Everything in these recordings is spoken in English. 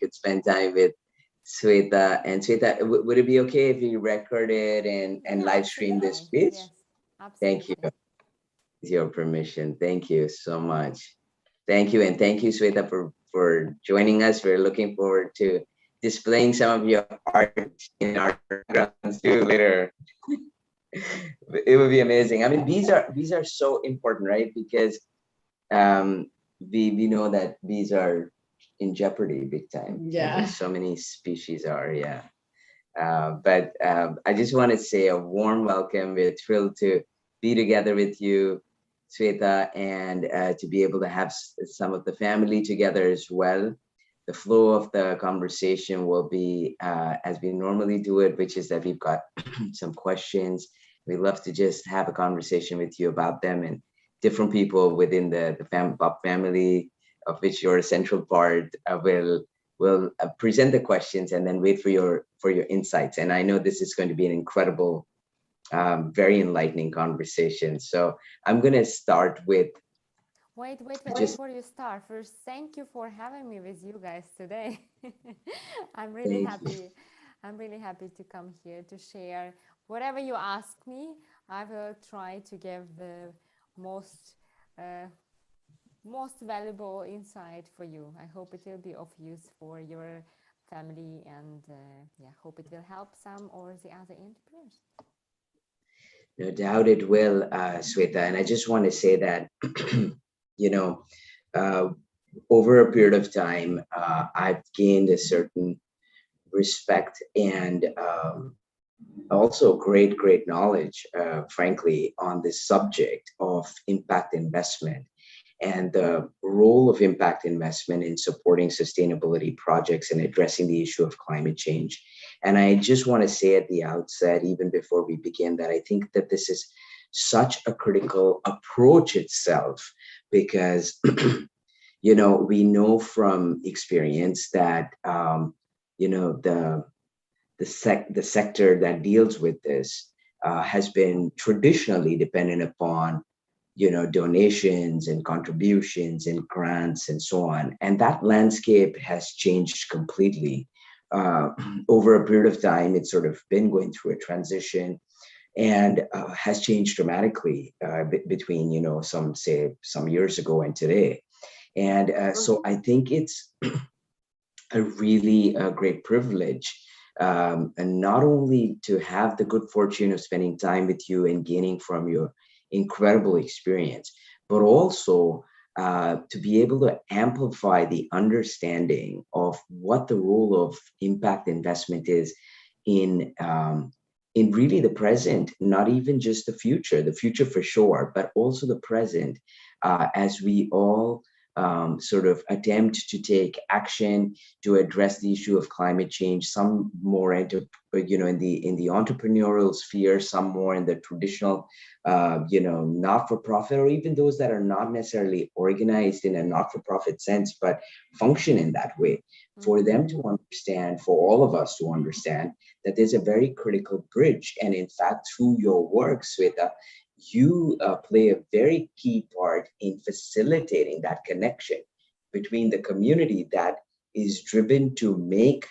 could spend time with Sveta. And Sveta, would it be okay if we record it and live stream this, please? Yes, Thank you. absolutely. With your permission. Thank you so much. Thank you. And thank you, Sveta, for joining us. We're looking forward to displaying some of your art in our backgrounds too later. It would be amazing. I mean, these are so important, right? Because um, we know that bees are in jeopardy big time. Yeah. And so many species are, yeah. But I just want to say a warm welcome. We're thrilled to be together with you, Sveta, and to be able to have some of the family together as well. The flow of the conversation will be as we normally do it, which is that we've got some questions. We love to just have a conversation with you about them, and different people within the family, of which you're a central part, will present the questions and then wait for your insights. And I know this is going to be an incredible, very enlightening conversation. So I'm going to start with Wait, just before you start, first, thank you for having me with you guys today. I'm really thank you. happy. I'm really happy to come here to share whatever you ask me. I will try to give the most uh, most valuable insight for you. I hope it will be of use for your family, and yeah, hope it will help some or the other entrepreneurs. No doubt it will, Sweta. And I just want to say that, you know, uh, over a period of time, I've gained a certain respect and also great knowledge, frankly, on this subject of impact investment and the role of impact investment in supporting sustainability projects and addressing the issue of climate change. And I just want to say at the outset, even before we begin, that I think that this is such a critical approach itself, because we know from experience that the sector that deals with this has been traditionally dependent upon donations and contributions and grants and so on. And that landscape has changed completely. Uh, Over a period of time, it's sort of been going through a transition and has changed dramatically between, some years ago and today. And so I think it's a really great privilege, and not only to have the good fortune of spending time with you and gaining from your incredible experience, but also to be able to amplify the understanding of what the role of impact investment is in in really the present, not even just the future for sure, but also the present, as we all sort of attempt to take action to address the issue of climate change. Some more into, in the entrepreneurial sphere, some more in the traditional, not-for-profit, or even those that are not necessarily organized in a not-for-profit sense, but function in that way. For them to understand, for all of us to understand that there's a very critical bridge. And in fact, through your work, Sweta, you play a very key part in facilitating that connection between the community that is driven to make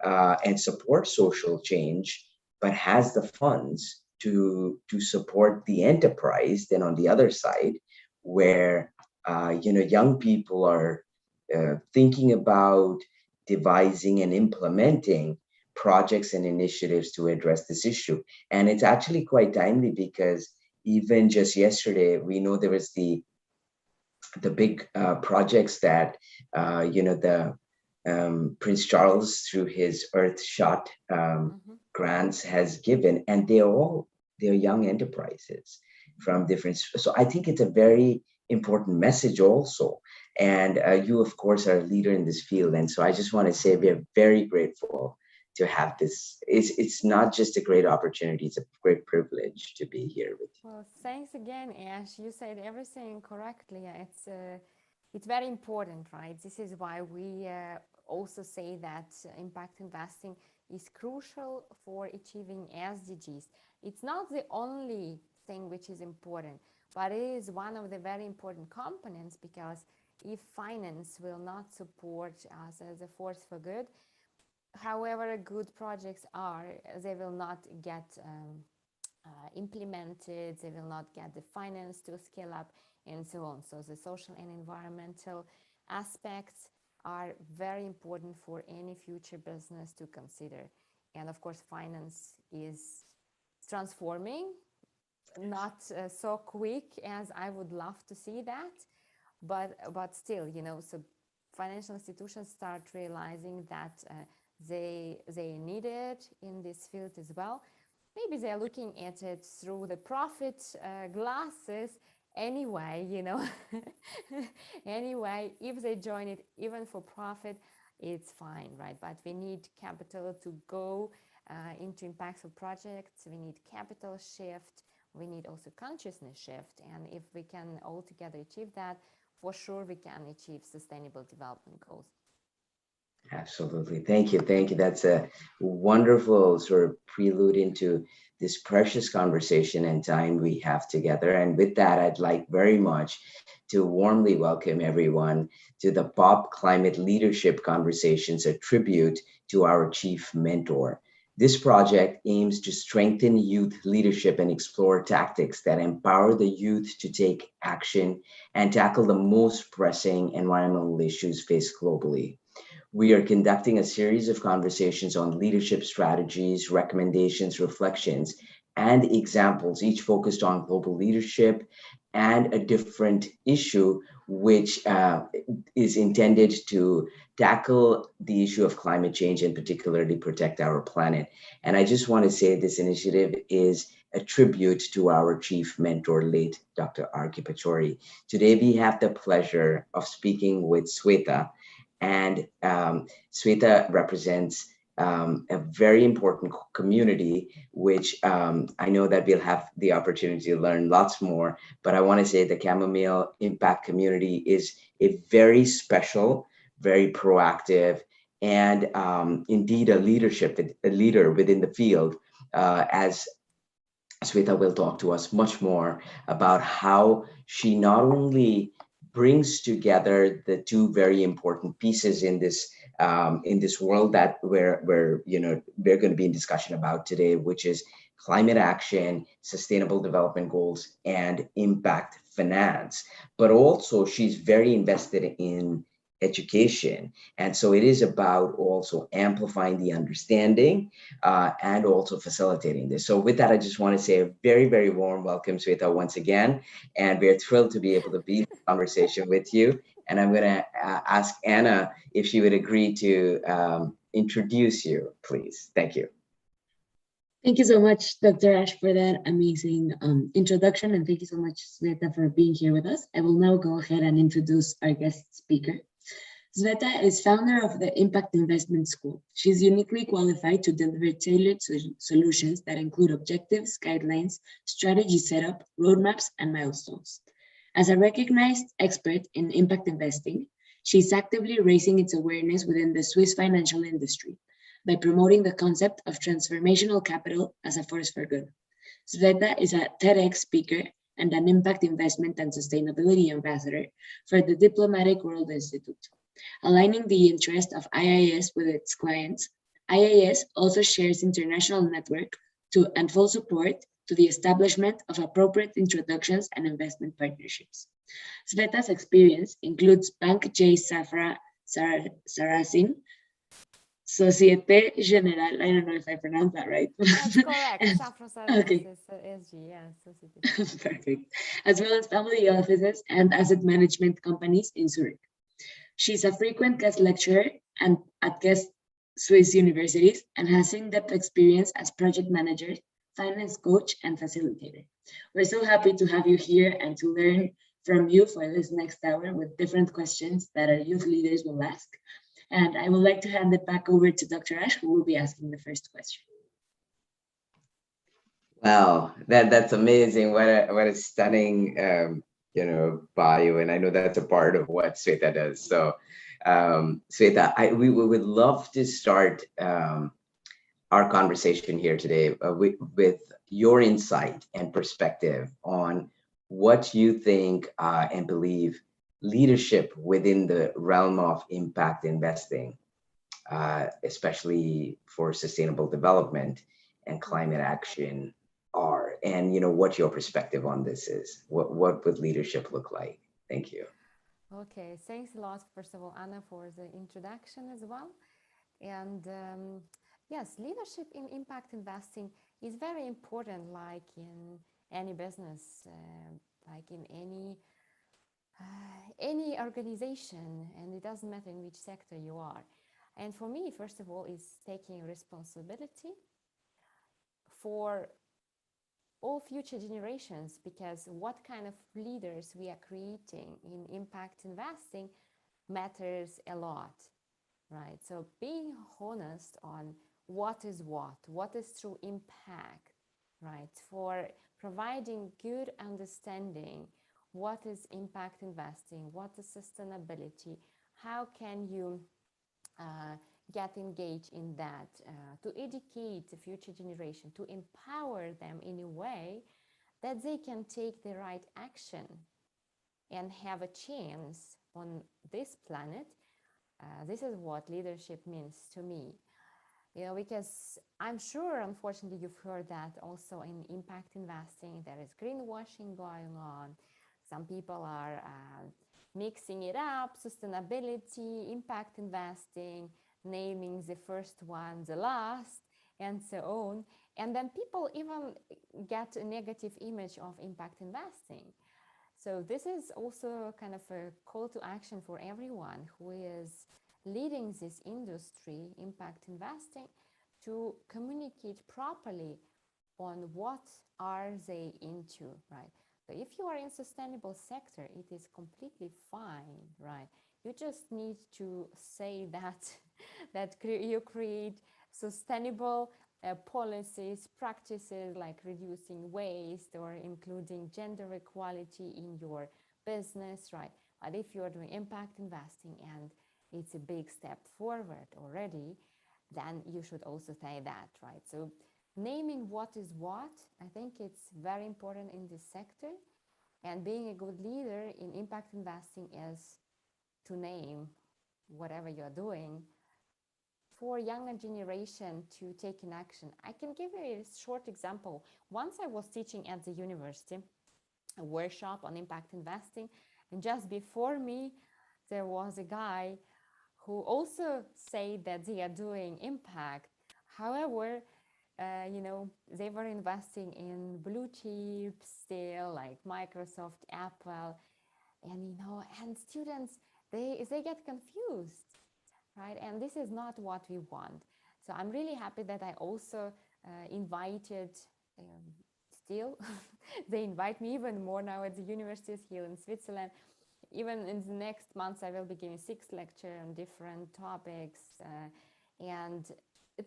and support social change, but has the funds to support the enterprise. Then on the other side, where young people are thinking about devising and implementing projects and initiatives to address this issue. And it's actually quite timely, because even just yesterday, we know there was the big projects that the Prince Charles, through his Earthshot grants, has given, and they're young enterprises from different. So I think it's a very important message also. And you, of course, are a leader in this field, and so I just want to say we are very grateful to have this. It's not just a great opportunity, it's a great privilege to be here with you. Well, thanks again, Ash. You said everything correctly. It's very important, right? This is why we also say that impact investing is crucial for achieving SDGs. It's not the only thing which is important, but it is one of the very important components, because if finance will not support us as a force for good, however good projects are, they will not get implemented, they will not get the finance to scale up, and so on. So the social and environmental aspects are very important for any future business to consider. And of course, finance is transforming, not so quick as I would love to see that, but still, so financial institutions start realizing that they need it in this field as well. Maybe they're looking at it through the profit glasses anyway, anyway, if they join it even for profit, it's fine, right? But we need capital to go into impactful projects. We need capital shift. We need also consciousness shift. And if we can all together achieve that, for sure we can achieve sustainable development goals. Absolutely. Thank you. Thank you. That's a wonderful sort of prelude into this precious conversation and time we have together. And with that, I'd like very much to warmly welcome everyone to the Pop Climate Leadership Conversations, a tribute to our chief mentor. This project aims to strengthen youth leadership and explore tactics that empower the youth to take action and tackle the most pressing environmental issues faced globally. We are conducting a series of conversations on leadership strategies, recommendations, reflections, and examples, each focused on global leadership and a different issue, which is intended to tackle the issue of climate change and particularly protect our planet. And I just want to say this initiative is a tribute to our chief mentor, late Dr. R.K. Pachauri. Today, we have the pleasure of speaking with Sveta, and Sveta represents a very important community, which I know that we'll have the opportunity to learn lots more. But I want to say the Chamomile Impact community is a very special, very proactive, and indeed a leader within the field. As Sveta will talk to us much more about how she not only brings together the two very important pieces in this world that we're going to be in discussion about today, which is climate action, sustainable development goals, and impact finance. But also she's very invested in education. And so it is about also amplifying the understanding and also facilitating this. So with that, I just want to say a very, very warm welcome, Sveta, once again. And we're thrilled to be able to be in conversation with you. And I'm going to ask Anna if she would agree to introduce you, please. Thank you. Thank you so much, Dr. Ash, for that amazing introduction. And thank you so much, Sveta, for being here with us. I will now go ahead and introduce our guest speaker. Sveta is founder of the Impact Investment School. She's uniquely qualified to deliver tailored solutions that include objectives, guidelines, strategy setup, roadmaps, and milestones. As a recognized expert in impact investing, she's actively raising its awareness within the Swiss financial industry by promoting the concept of transformational capital as a force for good. Sveta is a TEDx speaker and an impact investment and sustainability ambassador for the Diplomatic World Institute. Aligning the interest of IIS with its clients, IIS also shares international network and full support to the establishment of appropriate introductions and investment partnerships. Sveta's experience includes Bank J. Safra Sarasin, Société Générale, I don't know if I pronounced that right. That's correct, Safra Sarasin, okay. SG, yeah, Société. Perfect. As well as family offices and asset management companies in Zurich. She's a frequent guest lecturer and at guest Swiss universities and has in-depth experience as project manager, finance coach, and facilitator. We're so happy to have you here and to learn from you for this next hour with different questions that our youth leaders will ask. And I would like to hand it back over to Dr. Ash, who will be asking the first question. Wow, that's amazing. What a stunning bio, and I know that's a part of what Sveta does. So, Sveta, we would love to start our conversation here today with your insight and perspective on what you think and believe leadership within the realm of impact investing, especially for sustainable development and climate action are, and what your perspective on this is. What would leadership look like? Thank you. Okay, thanks a lot, first of all, Anna, for the introduction as well. And yes, leadership in impact investing is very important, like in any business, like in any organization, and it doesn't matter in which sector you are. And for me, first of all, is taking responsibility for all future generations, because what kind of leaders we are creating in impact investing matters a lot, right? So being honest on what is true impact, right? For providing good understanding, what is impact investing, what is sustainability, how can you get engaged in that, to educate the future generation, to empower them in a way that they can take the right action and have a chance on this planet. This is what leadership means to me. Because I'm sure, unfortunately, you've heard that also in impact investing, there is greenwashing going on. Some people are mixing it up, sustainability, impact investing, naming the first one the last, and so on. And then people even get a negative image of impact investing. So this is also kind of a call to action for everyone who is leading this industry, impact investing, to communicate properly on what are they into, right? So if you are in sustainable sector, it is completely fine, right? You just need to say that you create sustainable policies, practices like reducing waste or including gender equality in your business, right? But if you're doing impact investing and it's a big step forward already, then you should also say that, right? So naming what is what, I think it's very important in this sector. And being a good leader in impact investing is to name whatever you're doing for younger generation to take in action. I can give you a short example. Once I was teaching at the university, a workshop on impact investing, and just before me, there was a guy who also said that they are doing impact. However, they were investing in blue chips still, like Microsoft, Apple, and students, they get confused, right? And this is not what we want. So I'm really happy that I also invited, still, they invite me even more now at the universities here in Switzerland. Even in the next months, I will be giving 6 lectures on different topics. And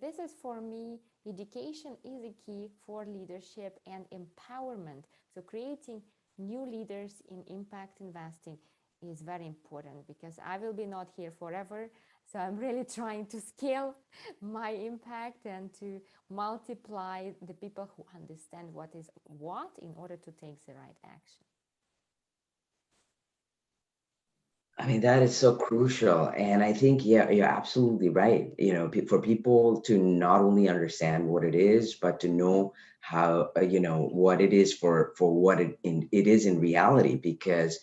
this is, for me, education is a key for leadership and empowerment. So creating new leaders in impact investing is very important, because I will be not here forever. So I'm really trying to scale my impact and to multiply the people who understand what is what in order to take the right action. I mean, that is so crucial. And I think, yeah, you're absolutely right. For people to not only understand what it is, but to know how, what it is for what it is in reality, because,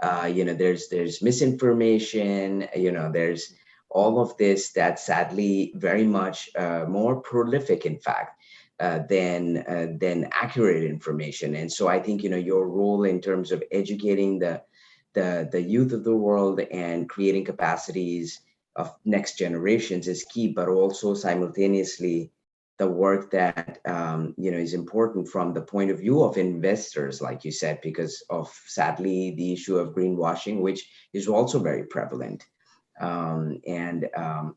there's misinformation, there's all of this that's sadly very much more prolific, in fact, than accurate information. And so I think, your role in terms of educating the youth of the world and creating capacities of next generations is key, but also simultaneously the work that is important from the point of view of investors, like you said, because of, sadly, the issue of greenwashing, which is also very prevalent. And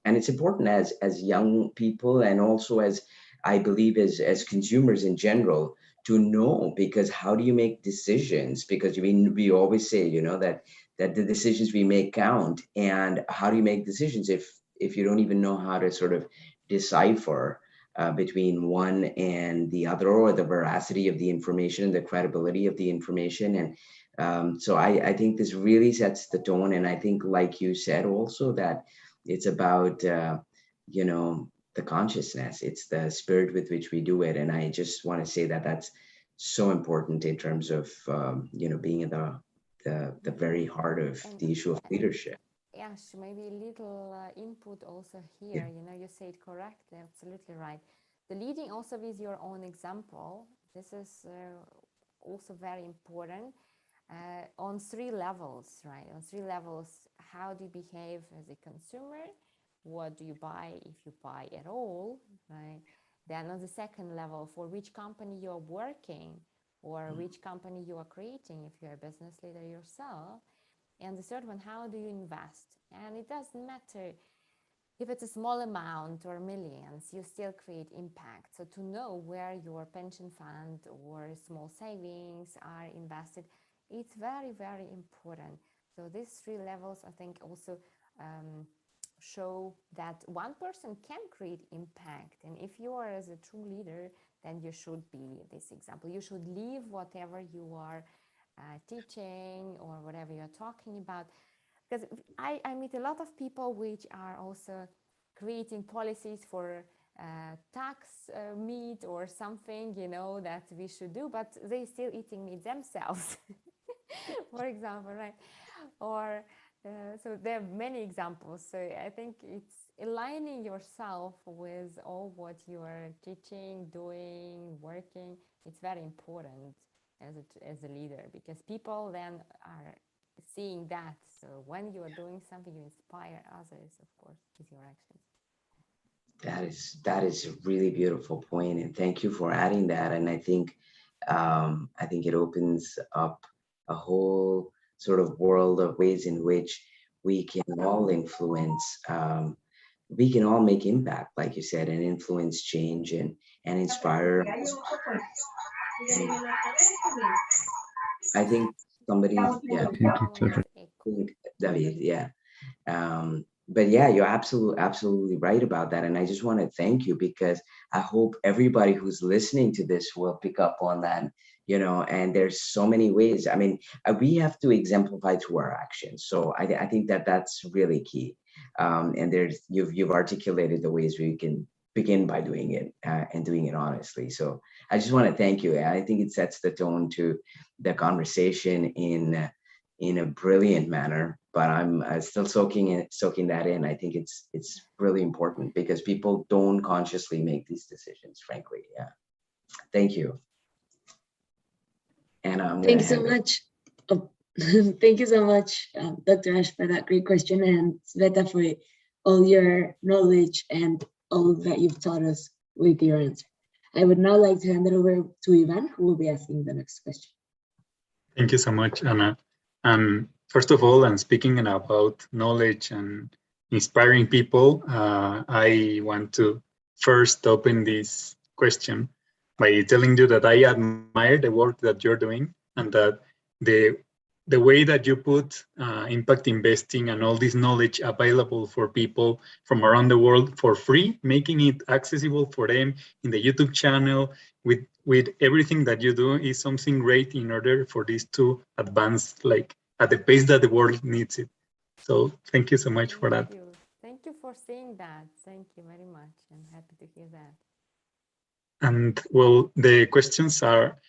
it's important as young people, and also as, I believe, as consumers in general, to know, because how do you make decisions? Because we always say, that the decisions we make count. And how do you make decisions if you don't even know how to sort of decipher between one and the other, or the veracity of the information, the credibility of the information? And So I think this really sets the tone. And I think, like you said also, that it's about, the consciousness. It's the spirit with which we do it. And I just want to say that that's so important in terms of, being in the very heart of And the issue of leadership. yes, maybe a little input also Yeah. here. You say it correctly, absolutely right. The leading also with your own example. This is also very important on three levels, right? On three levels, how do you behave as a consumer? What do you buy if you buy at all, right? Then on the second level, for which company you're working or which company you are creating if you're a business leader yourself. And the third one, how do you invest? And it doesn't matter if it's a small amount or millions, you still create impact. So to know where your pension fund or small savings are invested, it's very, very important. So these three levels, I think, also show that one person can create impact. And if you are as a true leader, then you should be this example. You should live whatever you are teaching or whatever you're talking about. Because I meet a lot of people which are also creating policies for tax meat or something, that we should do, but they still eating meat themselves, for example, right? Or so there are many examples. So I think it's aligning yourself with all what you are teaching, doing, working. It's very important as a leader, because people then are seeing that. So when you are doing something, you inspire others, of course, with your actions. That is a really beautiful point, and thank you for adding that. And I think it opens up a whole sort of world of ways in which we can all influence. We can all make impact, like you said, and influence change and inspire. I think somebody, yeah, David, yeah. But yeah, you're absolutely right about that. And I just want to thank you, because I hope everybody who's listening to this will pick up on that, and there's so many ways. I mean, we have to exemplify through our actions. So I think that that's really key. And you've articulated the ways we can begin by doing it and doing it honestly. So I just want to thank you. I think it sets the tone to the conversation in a brilliant manner. But I'm still soaking that in. I think it's really important, because people don't consciously make these decisions, frankly. Yeah. Thank you. And I'm Thank gonna you so hand over. much. Oh, thank you so much, Dr. Ash, for that great question, and Sveta for all your knowledge and all that you've taught us with your answer. I would now like to hand it over to Ivan, who will be asking the next question. Thank you so much, Anna. And first of all, and speaking about knowledge and inspiring people, I want to first open this question by telling you that I admire the work that you're doing, and that the way that you put impact investing and all this knowledge available for people from around the world for free, making it accessible for them in the YouTube channel, with everything that you do, is something great in order for this to advance like at the pace that the world needs it. So thank you so much for that. Thank you for saying that. Thank you very much. I'm happy to hear that. And well, the questions are,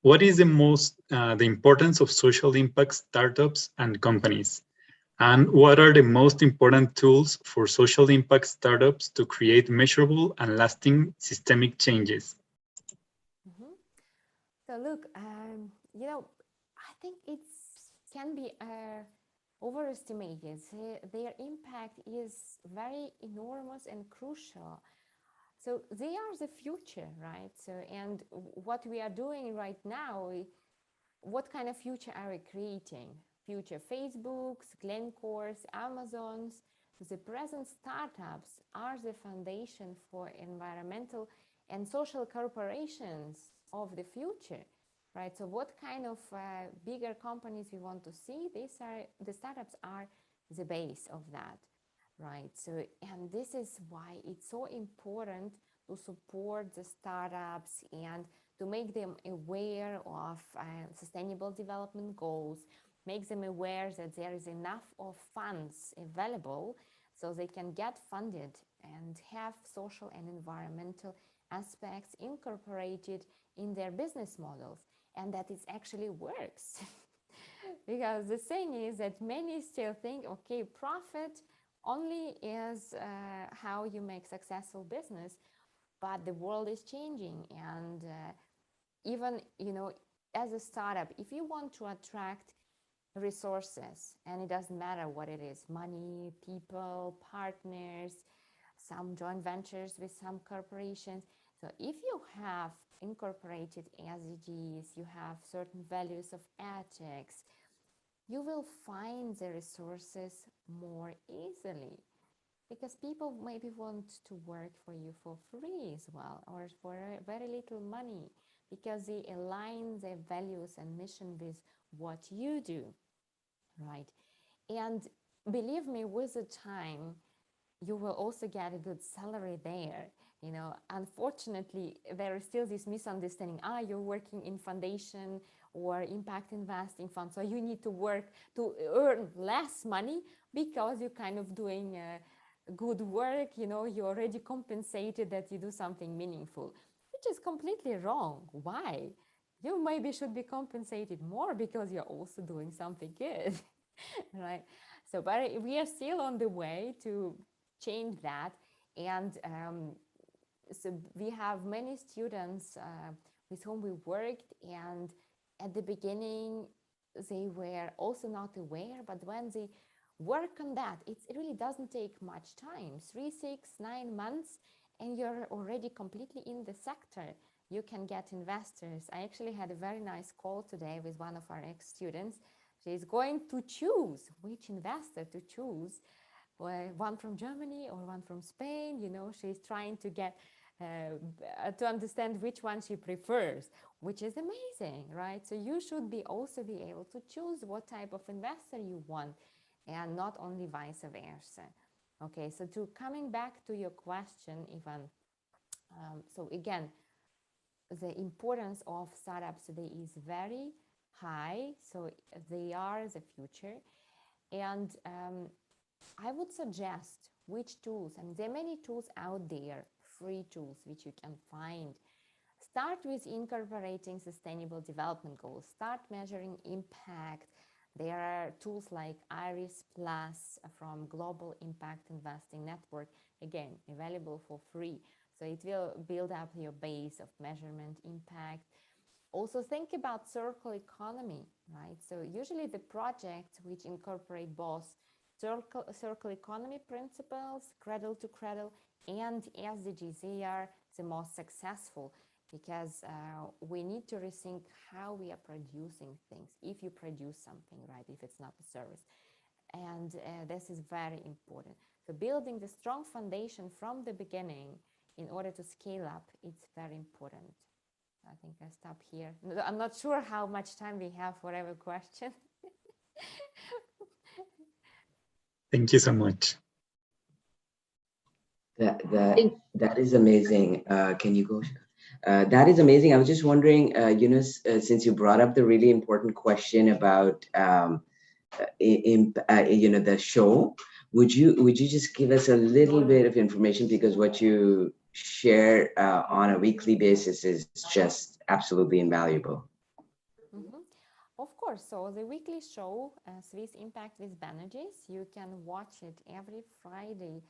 what is the importance of social impact startups and companies? And what are the most important tools for social impact startups to create measurable and lasting systemic changes? So look, I think it can be overestimated. Their impact is very enormous and crucial. So they are the future, right? So, and what we are doing right now, what kind of future are we creating? Future Facebooks, Glencores, Amazons. The present startups are the foundation for environmental and social corporations of the future, right? So what kind of bigger companies we want to see? The startups are the base of that, right? So, and this is why it's so important to support the startups and to make them aware of sustainable development goals, make them aware that there is enough of funds available so they can get funded and have social and environmental aspects incorporated in their business models, and that it actually works. Because the thing is that many still think, okay, profit only is how you make successful business, but the world is changing. And even, as a startup, if you want to attract resources, and it doesn't matter what it is, money, people, partners, some joint ventures with some corporations. So if you have incorporated SDGs, you have certain values of ethics, you will find the resources more easily, because people maybe want to work for you for free as well, or for very little money, because they align their values and mission with what you do, right? And believe me, with the time, you will also get a good salary there. Unfortunately, there is still this misunderstanding. You're working in foundation or impact investing fund, so you need to work to earn less money because you're kind of doing good work. You're already compensated that you do something meaningful, which is completely wrong. Why? You maybe should be compensated more because you're also doing something good. Right? So, but we are still on the way to change that. And so we have many students with whom we worked, and at the beginning they were also not aware, but when they work on that, it really doesn't take much time, 3, 6, 9 months, and you're already completely in the sector. You can get investors. I actually had a very nice call today with one of our ex-students. She's going to choose which investor to choose, one from Germany or one from Spain. She's trying to get to understand which one she prefers, which is amazing, right? So you should also be able to choose what type of investor you want, and not only vice versa. Okay, so coming back to your question, Ivan. So again, the importance of startups today is very high. So they are the future. And I would suggest which tools, and there are many tools out there, free tools, which you can find. Start with incorporating sustainable development goals. Start measuring impact. There are tools like Iris Plus from Global Impact Investing Network, again, available for free. So it will build up your base of measurement impact. Also think about circular economy, right? So usually the projects which incorporate both circular economy principles, cradle to cradle, and SDGs, they are the most successful, because we need to rethink how we are producing things, if you produce something, right, if it's not a service. And this is very important. So building the strong foundation from the beginning in order to scale up, it's very important. I think I stop here. I'm not sure how much time we have for every question. Thank you so much. That is amazing. Can you go? That is amazing. I was just wondering, since you brought up the really important question about the show, would you just give us a little bit of information, because what you share on a weekly basis is just absolutely invaluable. Mm-hmm. Of course. So the weekly show, Swiss Impact with Banerjee, you can watch it every Friday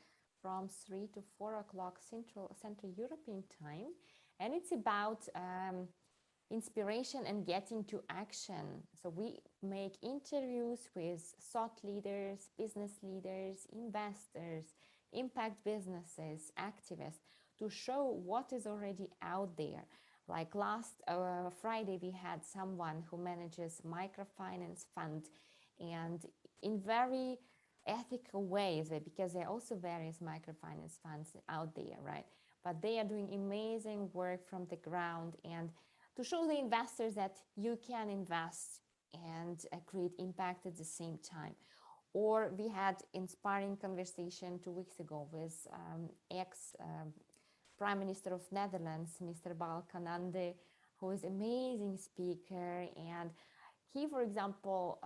from 3 to 4 o'clock Central European time. And it's about inspiration and getting to action. So we make interviews with thought leaders, business leaders, investors, impact businesses, activists, to show what is already out there. Like last Friday, we had someone who manages microfinance fund, and in very ethical ways, because there are also various microfinance funds out there, right? But they are doing amazing work from the ground, and to show the investors that you can invest and create impact at the same time. Or we had inspiring conversation 2 weeks ago with ex Prime Minister of Netherlands, Mr. Balkenende, who is amazing speaker. And he, for example,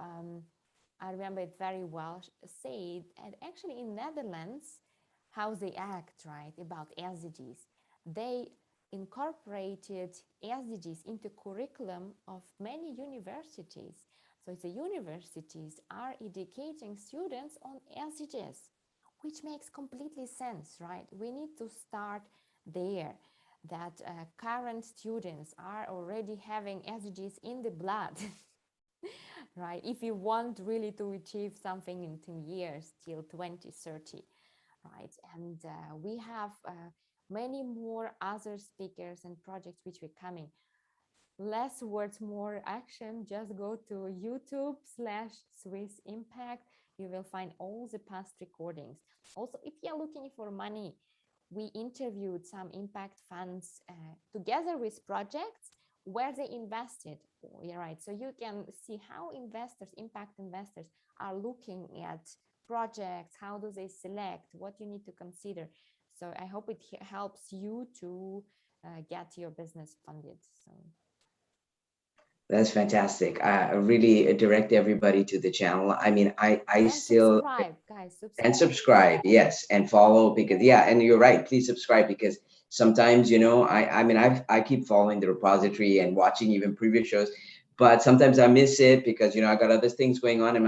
I remember it very well, said, and actually in Netherlands, how they act, right, about SDGs. They incorporated SDGs into curriculum of many universities. So the universities are educating students on SDGs, which makes completely sense, right? We need to start there, that current students are already having SDGs in the blood. Right? If you want really to achieve something in 10 years till 2030, right? And we have many more other speakers and projects which are coming. Less words, more action. Just go to YouTube/Swiss Impact. You will find all the past recordings. Also, if you're looking for money, we interviewed some impact funds together with projects where they invested. Right, so you can see how investors, impact investors, are looking at projects. How do they select? What you need to consider. So I hope it helps you to get your business funded. So That's fantastic. I really direct everybody to the channel. I mean, I and still subscribe, guys. and Subscribe. subscribe, yes, and follow, because yeah, and you're right. Please subscribe, because sometimes, you know, I mean, I keep following the repository and watching even previous shows, but sometimes I miss it because, you know, I got other things going on, and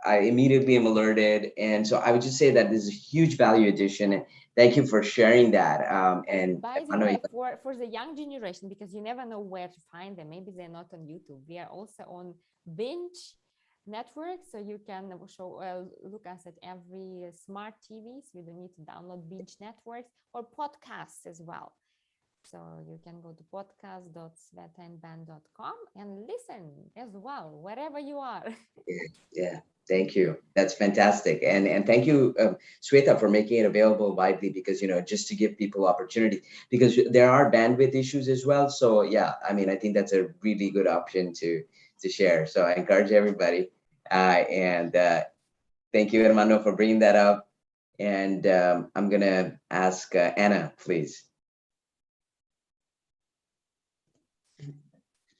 I immediately am alerted. And so I would just say that this is a huge value addition. And thank you for sharing that. And By the I know way, for the young generation, because you never know where to find them, maybe they're not on YouTube. We are also on Binge Network, so you can look us at every smart TV. So you don't need to download Binge Networks, or podcasts as well. So you can go to podcast.svetaandban.com and listen as well, wherever you are. yeah, thank you. That's fantastic. And thank you, Sweta, for making it available widely, because, you know, just to give people opportunity, because there are bandwidth issues as well. So yeah, I mean, I think that's a really good option to share. So I encourage everybody. And thank you, Hermano, for bringing that up. And I'm going to ask Anna, please.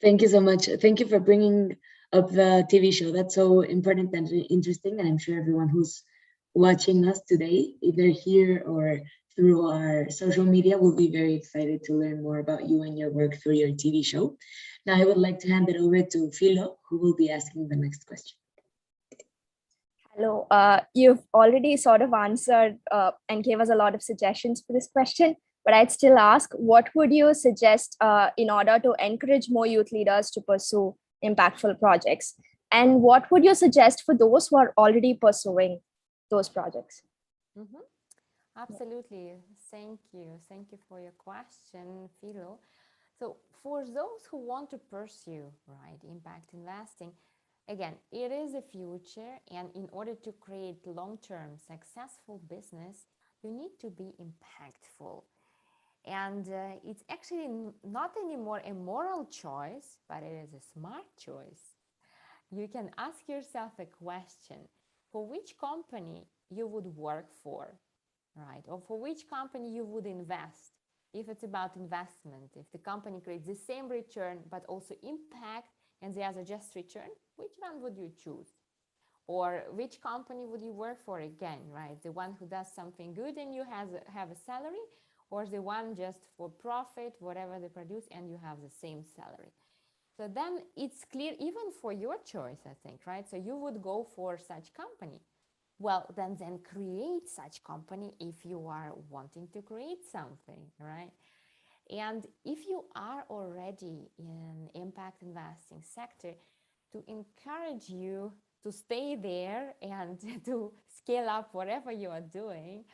Thank you so much. Thank you for bringing up the TV show. That's so important and interesting. And I'm sure everyone who's watching us today, either here or through our social media, will be very excited to learn more about you and your work through your TV show. Now, I would like to hand it over to Philo, who will be asking the next question. Hello, you've already sort of answered and gave us a lot of suggestions for this question, but I'd still ask, what would you suggest in order to encourage more youth leaders to pursue impactful projects? And what would you suggest for those who are already pursuing those projects? Mm-hmm. Absolutely. Thank you. Thank you for your question, Philo. So for those who want to pursue, right, impact investing, again, it is a future, and in order to create long-term successful business, you need to be impactful. And it's actually not anymore a moral choice, but it is a smart choice. You can ask yourself a question: for which company you would work for, right? Or for which company you would invest? If it's about investment, if the company creates the same return, but also impact, and the other just return, which one would you choose? Or which company would you work for again, right? The one who does something good and you have a salary, or the one just for profit, whatever they produce, and you have the same salary. So then it's clear even for your choice, I think, right? So you would go for such company. Well, then create such company if you are wanting to create something, right? And if you are already in impact investing sector, to encourage you to stay there and to scale up whatever you are doing,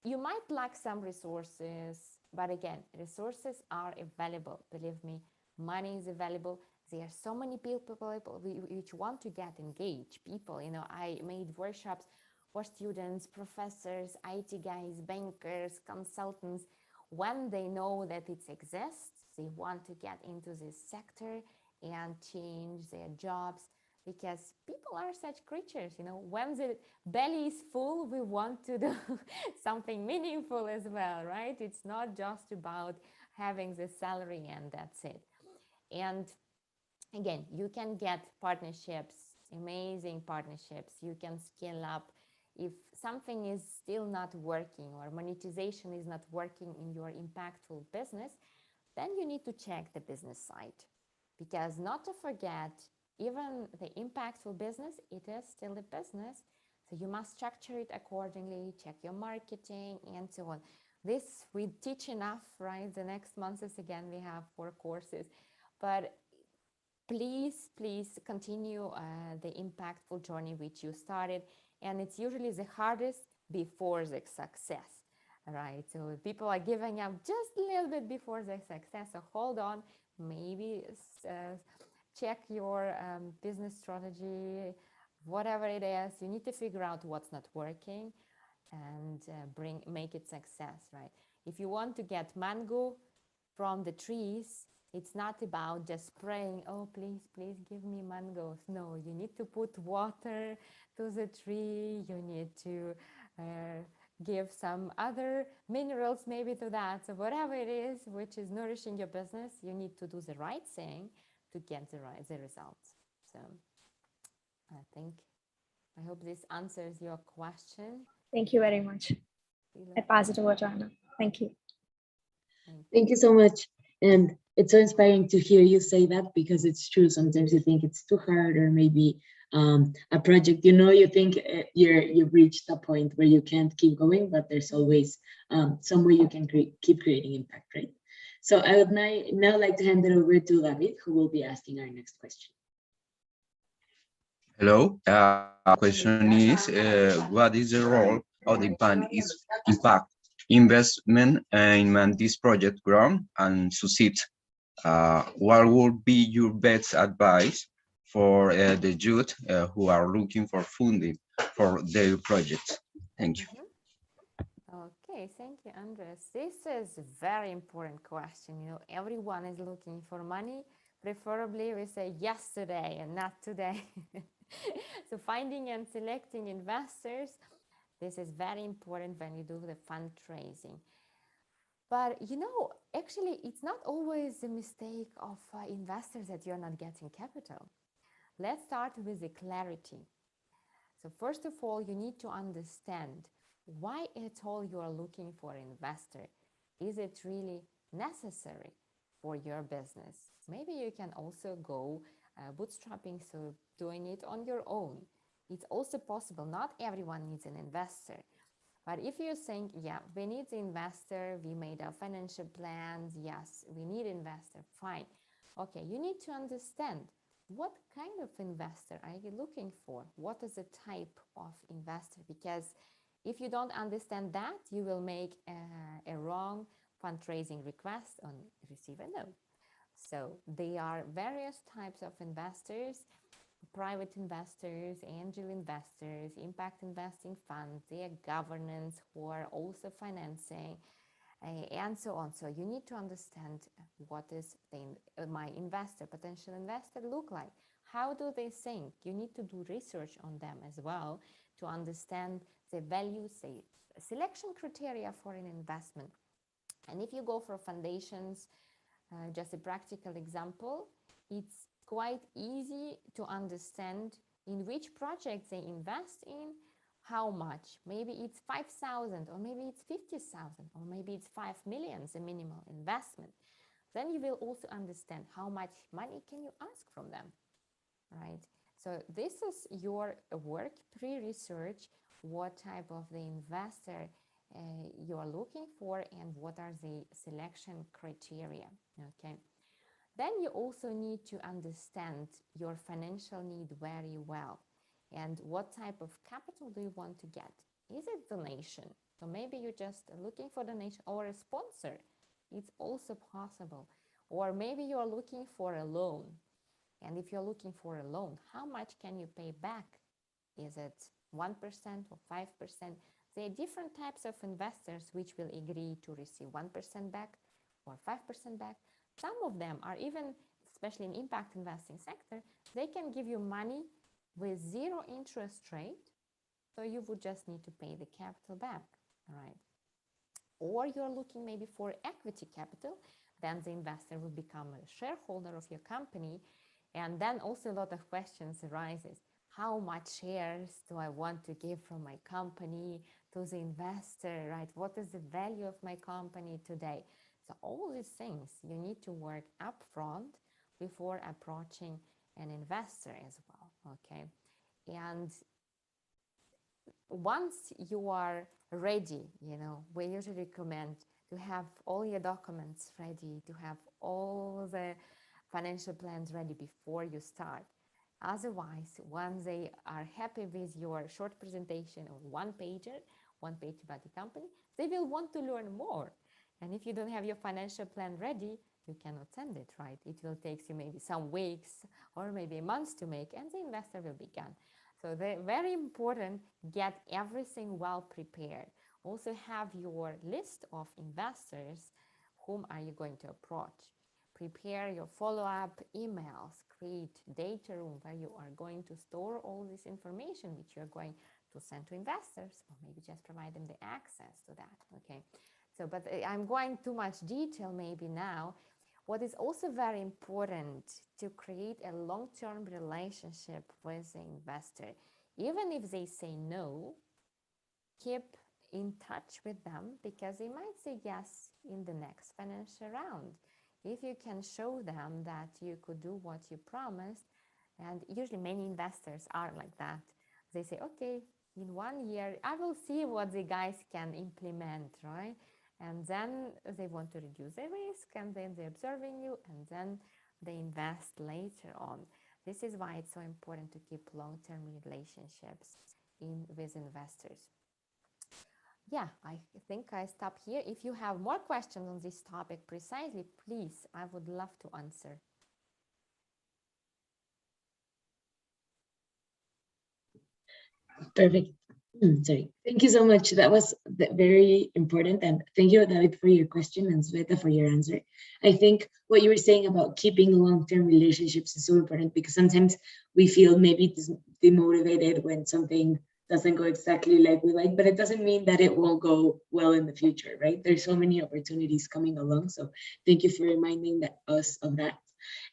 you might lack some resources, but again, resources are available. Believe me, money is available. There are so many people which want to get engaged. People, you know, I made workshops for students, professors, IT guys, bankers, consultants. When they know that it exists, they want to get into this sector and change their jobs, because people are such creatures, you know. When the belly is full, we want to do something meaningful as well, right? It's not just about having the salary and that's it. And again, you can get partnerships, amazing partnerships. You can scale up. If something is still not working or monetization is not working in your impactful business, then you need to check the business side. Because not to forget, even the impactful business, it is still a business. So you must structure it accordingly, check your marketing and so on. This we teach enough, right? The next months is again, we have 4 courses. But please continue the impactful journey which you started. And it's usually the hardest before the success, right? So people are giving up just a little bit before the success. So hold on, maybe check your business strategy, whatever it is. You need to figure out what's not working and make it success, right? If you want to get mango from the trees, it's not about just praying, oh, please give me mangoes. No, you need to put water to the tree. You need to give some other minerals maybe to that. So whatever it is which is nourishing your business, you need to do the right thing to get the results. So I hope this answers your question. Thank you very much. I pass it over to Anna. Thank you. Thank you so much. And it's so inspiring to hear you say that, because it's true. Sometimes you think it's too hard, or maybe a project, you think you've reached a point where you can't keep going, but there's always some way you can keep creating impact, right? So I would now like to hand it over to David, who will be asking our next question. Hello. Question is, what is the role of the impact investment in this project grow and succeed? What would be your best advice for the youth who are looking for funding for their projects? Thank you. Okay, thank you, Andres. This is a very important question. Everyone is looking for money. Preferably, we say yesterday and not today. So finding and selecting investors, this is very important when you do the fundraising. But actually, it's not always a mistake of investors that you're not getting capital. Let's start with the clarity. So first of all, you need to understand why at all you are looking for an investor. Is it really necessary for your business? Maybe you can also go bootstrapping, so doing it on your own. It's also possible. Not everyone needs an investor. But if you think, yeah, we need the investor, we made our financial plans, yes, we need investor, fine. Okay, you need to understand what kind of investor are you looking for? What is the type of investor? Because if you don't understand that, you will make a wrong fundraising request and receive a no. So there are various types of investors: private investors, angel investors, impact investing funds, their governance who are also financing, and so on. So you need to understand what is my potential investor look like. How do they think? You need to do research on them as well to understand the value, selection criteria for an investment. And if you go for foundations, just a practical example, it's quite easy to understand in which projects they invest in, how much. Maybe it's 5,000, or maybe it's 50,000, or maybe it's 5 million, the minimal investment. Then you will also understand how much money can you ask from them, right? So this is your work, pre-research, what type of the investor you are looking for and what are the selection criteria, okay? Then you also need to understand your financial need very well and what type of capital do you want to get. Is it donation? So maybe you're just looking for donation, or a sponsor. It's also possible. Or maybe you're looking for a loan. And if you're looking for a loan, how much can you pay back? Is it 1% or 5%? There are different types of investors which will agree to receive 1% back or 5% back. Some of them are even, especially in impact investing sector, they can give you money with 0 interest rate. So you would just need to pay the capital back, right? Or you're looking maybe for equity capital, then the investor will become a shareholder of your company. And then also a lot of questions arises. How much shares do I want to give from my company to the investor, right? What is the value of my company today? So all these things you need to work upfront before approaching an investor as well, okay? And once you are ready, we usually recommend to have all your documents ready, to have all the financial plans ready before you start. Otherwise, once they are happy with your short presentation or one page about the company, they will want to learn more. And if you don't have your financial plan ready, you cannot send it, right? It will take you maybe some weeks or maybe months to make, and the investor will be gone. So very important, get everything well prepared. Also have your list of investors, whom are you going to approach? Prepare your follow-up emails, create data room where you are going to store all this information which you're going to send to investors, or maybe just provide them the access to that, okay? So, but I'm going too much detail maybe now. What is also very important to create a long-term relationship with the investor. Even if they say no, keep in touch with them because they might say yes in the next financial round. If you can show them that you could do what you promised, and usually many investors are like that, they say, okay, in 1 year, I will see what the guys can implement, right? And then they want to reduce the risk, and then they're observing you, and then they invest later on. This is why it's so important to keep long-term relationships with investors. Yeah, I think I stop here. If you have more questions on this topic precisely, please, I would love to answer. Perfect. Sorry. Thank you so much. That was very important. And thank you, David, for your question, and Sveta for your answer. I think what you were saying about keeping long-term relationships is so important because sometimes we feel maybe demotivated when something doesn't go exactly like we like, but it doesn't mean that it won't go well in the future, right? There's so many opportunities coming along. So thank you for reminding us of that.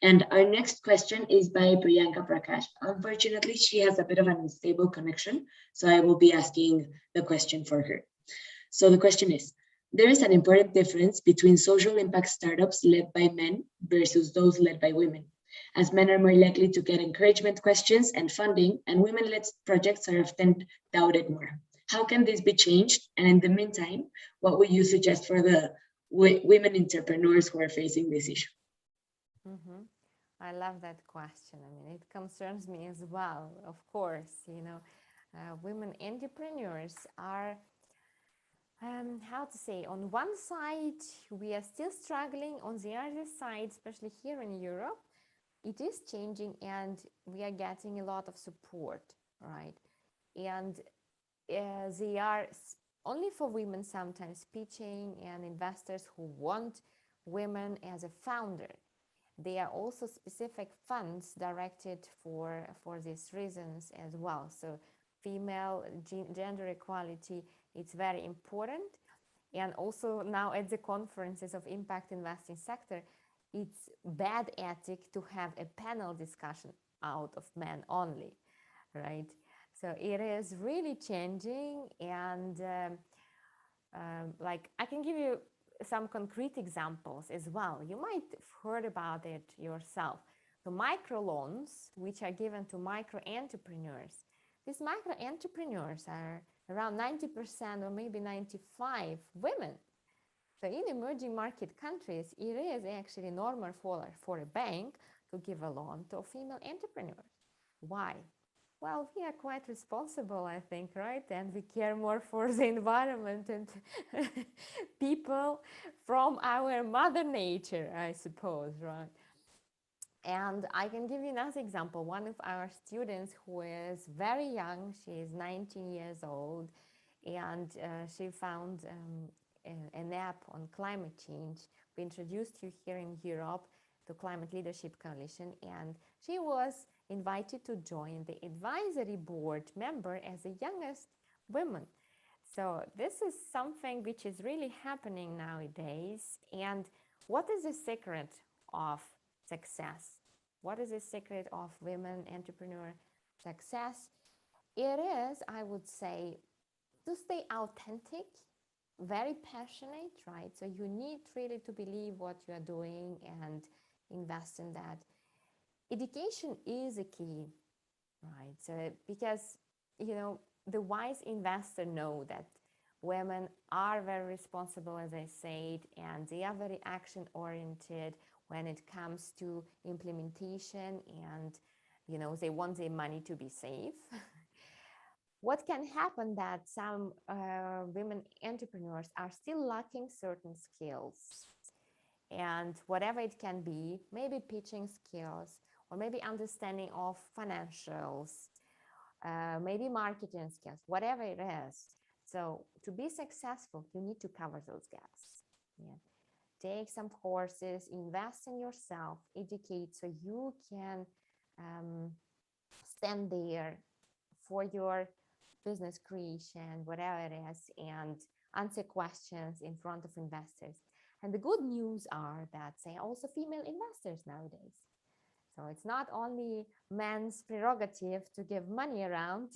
And our next question is by Priyanka Prakash. Unfortunately, she has a bit of an unstable connection, so I will be asking the question for her. So the question is, there is an important difference between social impact startups led by men versus those led by women, as men are more likely to get encouragement questions and funding, and women-led projects are often doubted more. How can this be changed? And in the meantime, what would you suggest for the women entrepreneurs who are facing this issue? Mm-hmm. I love that question. I mean, it concerns me as well, of course. Women entrepreneurs are, how to say, on one side, we are still struggling. On the other side, especially here in Europe, it is changing and we are getting a lot of support, right? And they are only for women sometimes pitching, and investors who want women as a founder. There are also specific funds directed for these reasons as well. So female gender equality, it's very important. And also now at the conferences of impact investing sector, it's bad ethic to have a panel discussion out of men only, right? So it is really changing. And like I can give you some concrete examples as well. You might have heard about it yourself. The microloans, which are given to micro entrepreneurs. These micro entrepreneurs are around 90% or maybe 95% women. So in emerging market countries, it is actually normal for a bank to give a loan to a female entrepreneur. Why? Well, we are quite responsible, I think, right? And we care more for the environment and people from our mother nature, I suppose, right? And I can give you another example. One of our students who is very young, she is 19 years old, and she found an app on climate change. We introduced you here in Europe to Climate Leadership Coalition, and she was invited to join the advisory board member as the youngest woman. So this is something which is really happening nowadays. And what is the secret of success? What is the secret of women entrepreneur success? It is, I would say, to stay authentic, very passionate, right? So you need really to believe what you are doing and invest in that. Education is a key, right? So because, you know, the wise investor know that women are very responsible, as I said, and they are very action oriented when it comes to implementation, and, you know, they want their money to be safe. What can happen that some women entrepreneurs are still lacking certain skills, and whatever it can be, maybe pitching skills, or maybe understanding of financials, maybe marketing skills, whatever it is. So to be successful, you need to cover those gaps. Yeah. Take some courses, invest in yourself, educate so you can stand there for your business creation, whatever it is, and answer questions in front of investors. And the good news are that there are also female investors nowadays. So it's not only men's prerogative to give money around.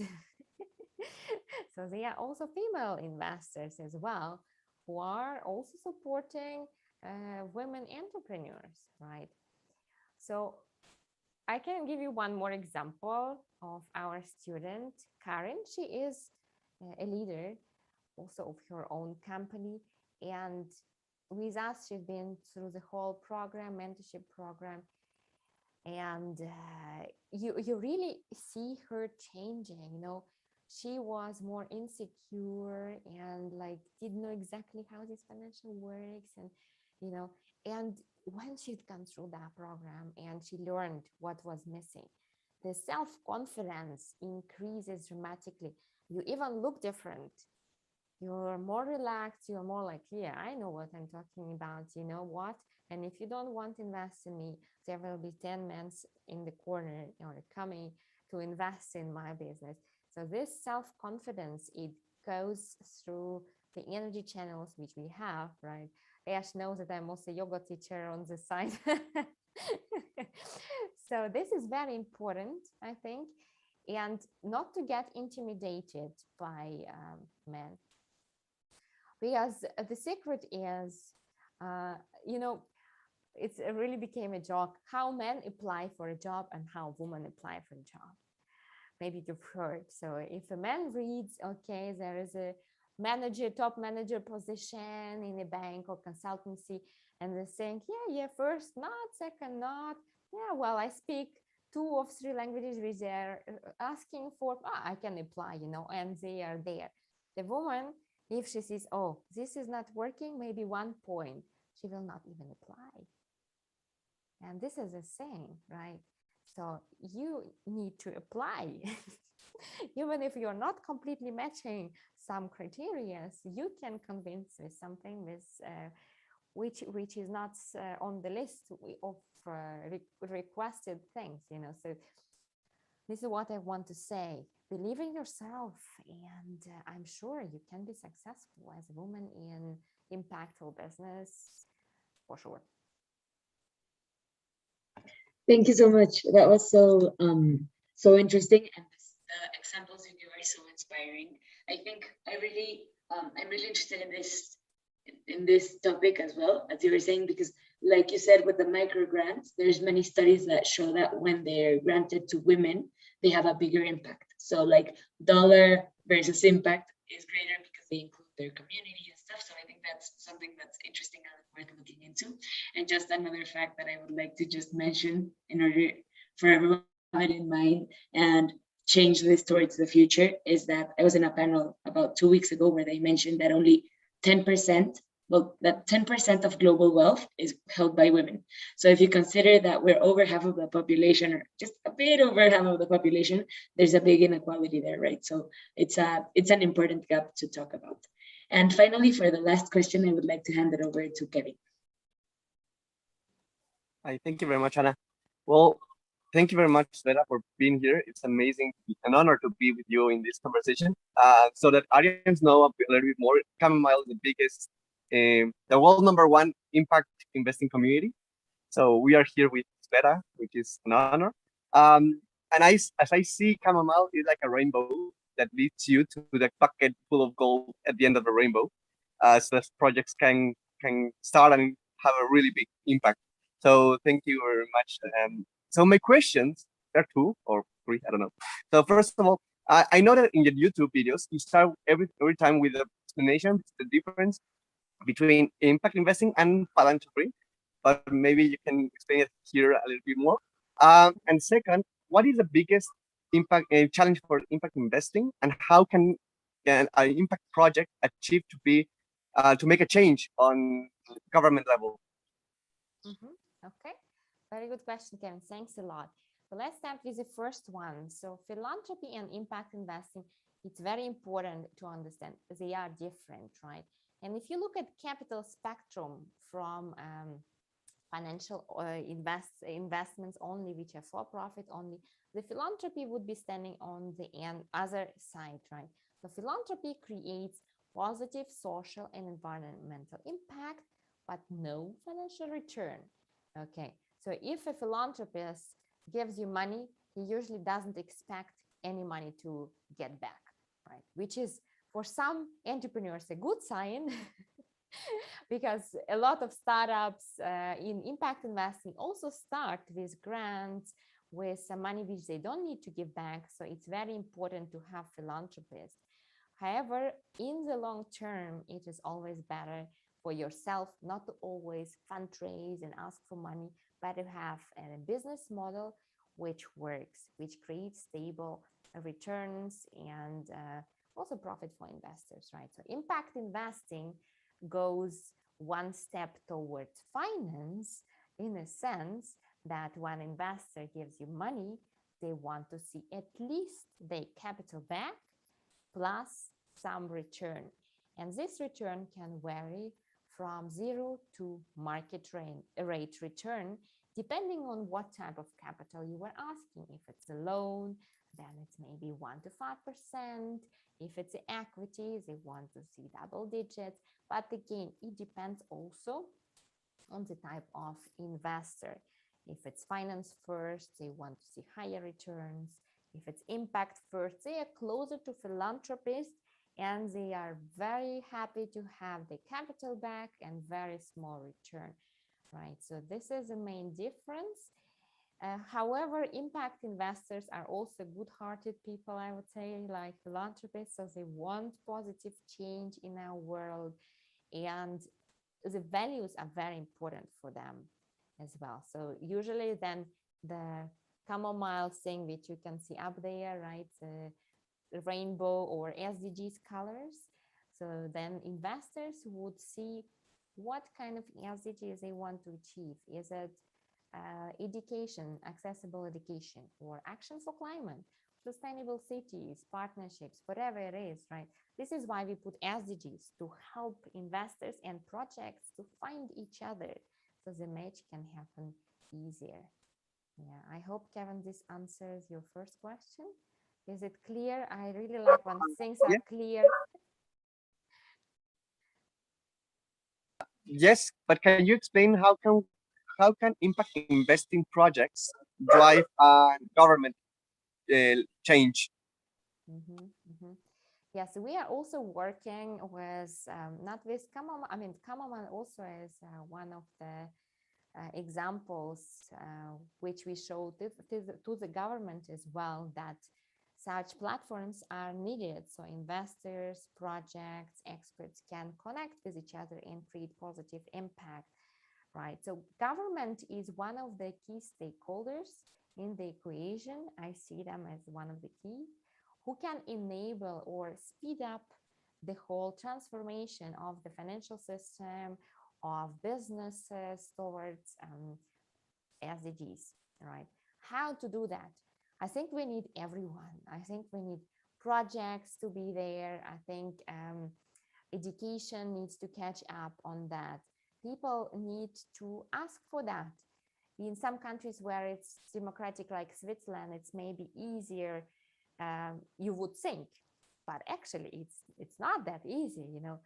So there are also female investors as well, who are also supporting women entrepreneurs, right? So I can give you one more example of our student, Karen. She is a leader also of her own company. And with us, she's been through the whole program, mentorship program. And you really see her changing, you know. She was more insecure and like didn't know exactly how this financial works, and you know, and when she'd gone through that program and she learned what was missing, the self-confidence increases dramatically. You even look different. You're more relaxed. You're more like, yeah, I know what I'm talking about. You know what? And if you don't want to invest in me, there will be 10 men in the corner or coming to invest in my business. So this self-confidence, it goes through the energy channels which we have, right? Ash knows that I'm also a yoga teacher on the side. So this is very important, I think, and not to get intimidated by men. Because the secret is, you know, it really became a joke how men apply for a job and how women apply for a job. Maybe you've heard. So if a man reads, okay, there is a manager, top manager position in a bank or consultancy, and they think, yeah, first not, second not. Yeah, well, I speak 2 or 3 languages which they're asking for. I can apply, you know, and they are there. The woman, if she sees, oh, this is not working, maybe 1 point, she will not even apply. And this is a saying, right? So you need to apply. Even if you're not completely matching some criteria, you can convince with something with which is not on the list of requested things, you know. So this is what I want to say. Believe in yourself, and I'm sure you can be successful as a woman in impactful business, for sure. Thank you so much. That was so interesting, and the examples you give are so inspiring. I think I'm really interested in this topic as well, as you were saying, because like you said, with the micro grants, there's many studies that show that when they're granted to women, they have a bigger impact. So like dollar versus impact is greater because they include their community and stuff. So I think that's something that's interesting and worth looking into. And just another fact that I would like to just mention in order for everyone to have it in mind and change this towards the future is that I was in a panel about 2 weeks ago where they mentioned that only 10%, well, that 10% of global wealth is held by women. So if you consider that we're over half of the population, or just a bit over half of the population, there's a big inequality there, right? So it's an important gap to talk about. And finally, for the last question, I would like to hand it over to Kevin. Hi, thank you very much, Anna. Well, thank you very much, Sveta, for being here. It's amazing, an honor to be with you in this conversation. So that audience know a little bit more, Camomile is the biggest, the world #1 impact investing community. So we are here with Sveta, which is an honor. And as I see, chamomile is like a rainbow that leads you to the bucket full of gold at the end of the rainbow. So that projects can start and have a really big impact. So thank you very much. So my questions, there are two or three, I don't know. So first of all, I know that in your YouTube videos, you start every time with an explanation, the difference between impact investing and philanthropy, but maybe you can explain it here a little bit more. And second, what is the biggest impact challenge for impact investing, and how can an impact project achieve to make a change on government level? Okay, very good question, Kevin. Thanks a lot. So let's start with the first one. So philanthropy and impact investing, it's very important to understand they are different, right? And if you look at capital spectrum from financial investments only, which are for profit only, the philanthropy would be standing on the other side, right? So philanthropy creates positive social and environmental impact, but no financial return. Okay, so if a philanthropist gives you money, he usually doesn't expect any money to get back, right? Which is for some entrepreneurs a good sign because a lot of startups in impact investing also start with grants, with some money which they don't need to give back. So it's very important to have philanthropists. However, in the long term, it is always better for yourself not to always fundraise and ask for money, but to have a business model which works, which creates stable returns and also profit for investors, right? So impact investing goes one step towards finance in a sense that when investor gives you money, they want to see at least their capital back plus some return. And this return can vary from 0 to market rate return, depending on what type of capital you were asking. If it's a loan, then it's maybe 1 to 5%. If it's equity, they want to see double digits. But again, it depends also on the type of investor. If it's finance first, they want to see higher returns. If it's impact first, they are closer to philanthropists and they are very happy to have the capital back and very small return, right? So this is the main difference. However, impact investors are also good-hearted people, I would say, like philanthropists, so they want positive change in our world, and the values are very important for them as well. So usually then the chamomile thing which you can see up there, right? The rainbow or SDGs colors. So then investors would see what kind of SDGs they want to achieve. Is it education, accessible education, or action for climate, sustainable cities, partnerships, whatever it is, right? This is why we put SDGs to help investors and projects to find each other so the match can happen easier. Yeah, I hope, Kevin, this answers your first question. Is it clear? I really like when things are clear. Yes, but can you explain how can impact investing projects drive government change? Yes, we are also working with not with chamomile. I mean, chamomile also is one of the examples which we showed to the government as well, that such platforms are needed. So investors, projects, experts can connect with each other and create positive impact, right? So government is one of the key stakeholders in the equation. I see them as one of the key who can enable or speed up the whole transformation of the financial system, of businesses towards SDGs, right? How to do that? I think we need everyone. I think we need projects to be there. I think education needs to catch up on that. People need to ask for that. In some countries where it's democratic, like Switzerland, it's maybe easier, you would think, but actually it's not that easy, you know.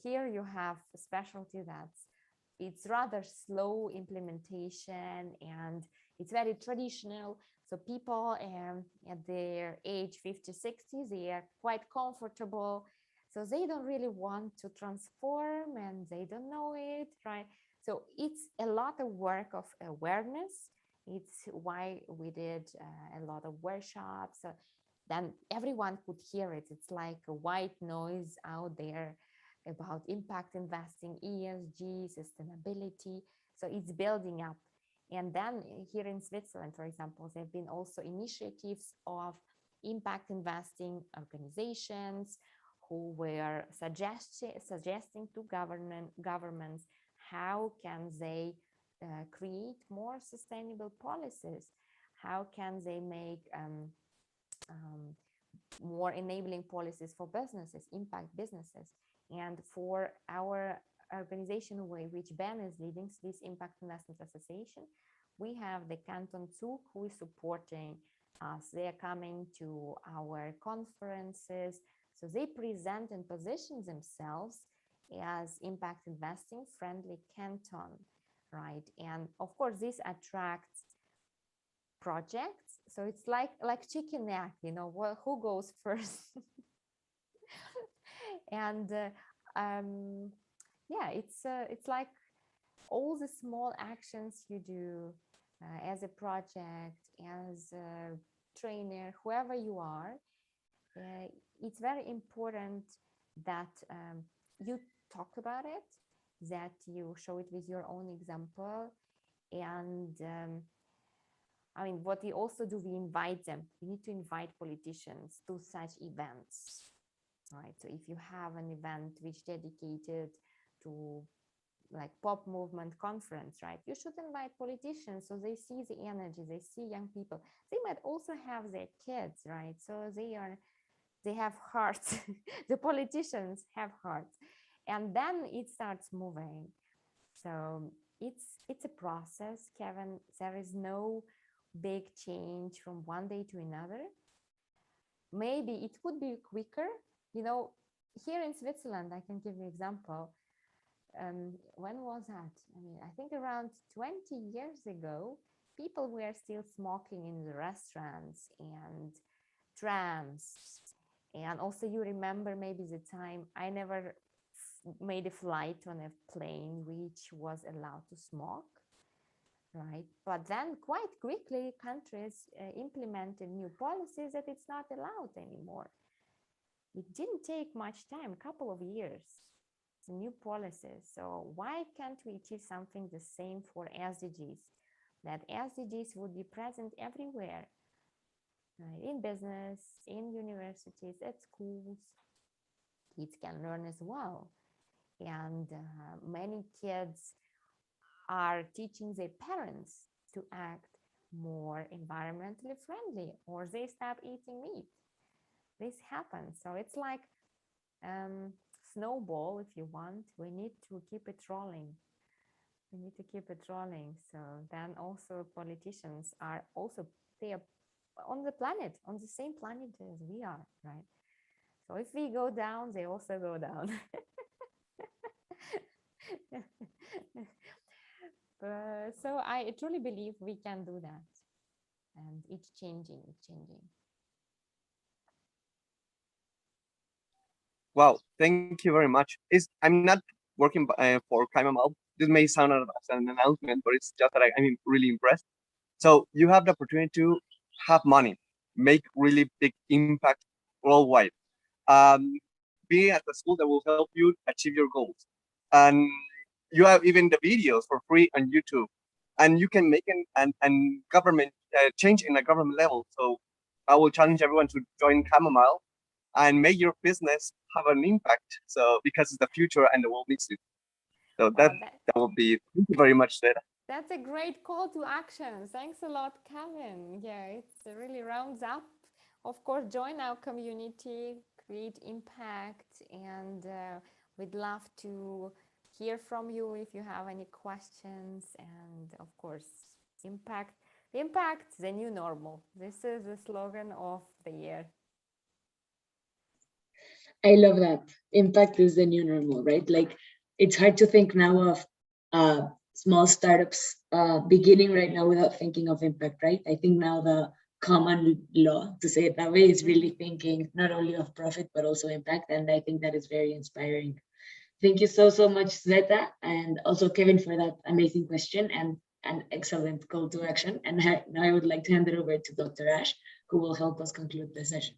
Here you have a specialty that's it's rather slow implementation, and it's very traditional. So people at their age 50, 60, they are quite comfortable. So they don't really want to transform, and they don't know it, right? So it's a lot of work of awareness. It's why we did a lot of workshops. Then everyone could hear it. It's like a white noise out there about impact investing, ESG, sustainability. So it's building up. And then here in Switzerland, for example, there have been also initiatives of impact investing organizations who were suggesting to governments how can they create more sustainable policies, how can they make more enabling policies for businesses, impact businesses. And for our organization which Ben is leading, this Impact Investment Association, we have the Canton Zug who is supporting us. They are coming to our conferences. So they present and position themselves as impact investing friendly canton, right? And of course, this attracts projects. So it's like chicken egg, you know, who goes first? And yeah, it's like all the small actions you do as a project, as a trainer, whoever you are. It's very important that you talk about it, that you show it with your own example. And I mean, what we also do, we invite them. We need to invite politicians to such events, right? So if you have an event which dedicated to like pop movement conference, right? You should invite politicians so they see the energy, they see young people. They might also have their kids, right? So they have hearts. The politicians have hearts, and then it starts moving. So it's a process, Kevin. There is no big change from one day to another. Maybe it could be quicker. You know, here in Switzerland, I can give you an example. When was that? I mean, I think around 20 years ago, people were still smoking in the restaurants and trams. And also you remember maybe the time I never made a flight on a plane which was allowed to smoke, right? But then quite quickly countries implemented new policies that it's not allowed anymore. It didn't take much time, a couple of years, new policies. So why can't we achieve something the same for SDGs? That SDGs would be present everywhere, right? In business, in universities, at schools. Kids can learn as well. And many kids are teaching their parents to act more environmentally friendly, or they stop eating meat. This happens. So it's like snowball, if you want. We need to keep it rolling. We need to keep it rolling. So then also politicians are also, they are on the planet, on the same planet as we are, right? So if we go down, they also go down. So I truly believe we can do that, and it's changing. Wow, thank you very much. I'm not working for Kaimamal. This may sound as an announcement, but it's just that I'm really impressed. So you have the opportunity to have money, make really big impact worldwide. Being at the school that will help you achieve your goals. And you have even the videos for free on YouTube. And you can make an government change in a government level. So I will challenge everyone to join Chamomile and make your business have an impact. So because it's the future and the world needs it. So that will be, thank you very much, Sveta. That's a great call to action. Thanks a lot, Kevin. Yeah, it really rounds up. Of course, join our community, create impact, and we'd love to hear from you if you have any questions. And of course, impact, the new normal. This is the slogan of the year. I love that. Impact is the new normal, right? Like, it's hard to think now of small startups beginning right now without thinking of impact, right? I think now the common law, to say it that way, is really thinking not only of profit, but also impact. And I think that is very inspiring. Thank you so, so much, Sveta, and also Kevin for that amazing question and an excellent call to action. And now I would like to hand it over to Dr. Ash, who will help us conclude the session.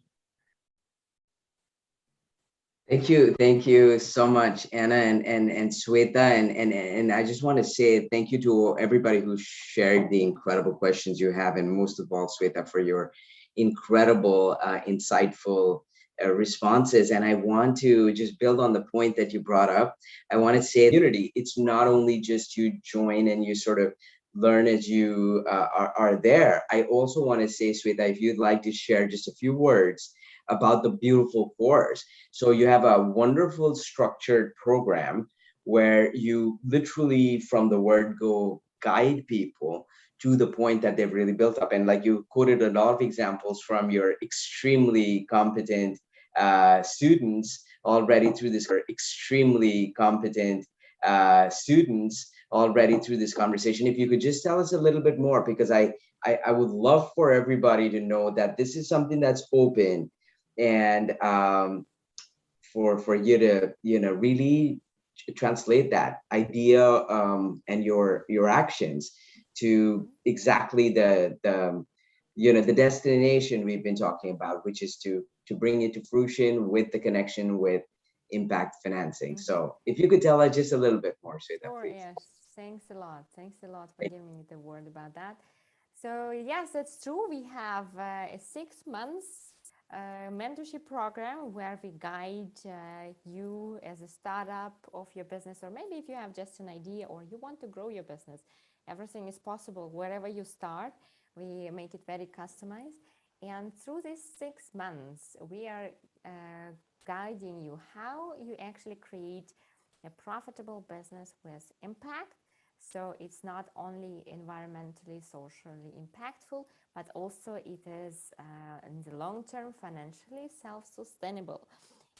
Thank you so much, Anna and Sweta, and I just want to say thank you to everybody who shared the incredible questions you have, and most of all, Sweta, for your incredible, insightful responses. And I want to just build on the point that you brought up. I want to say community. It's not only just you join and you sort of learn as you are there. I also want to say, Sweta, if you'd like to share just a few words about the beautiful course. So you have a wonderful structured program where you literally from the word go guide people to the point that they've really built up. And like you quoted a lot of examples from your extremely competent students already through this conversation. If you could just tell us a little bit more, because I would love for everybody to know that this is something that's open, and for you to really translate that idea and your actions to exactly the destination we've been talking about, which is to bring it to fruition with the connection with impact financing. So if you could tell us just a little bit more, Sveta, Sure, please. yes. Thanks a lot. Thanks a lot for giving me the word about that. So yes, that's true. We have a 6 months mentorship program where we guide you as a startup of your business, or maybe if you have just an idea or you want to grow your business. Everything is possible wherever you start. We make it very customized. And through these 6 months, we are guiding you how you actually create a profitable business with impact. So it's not only environmentally, socially impactful, but also it is in the long term financially self-sustainable.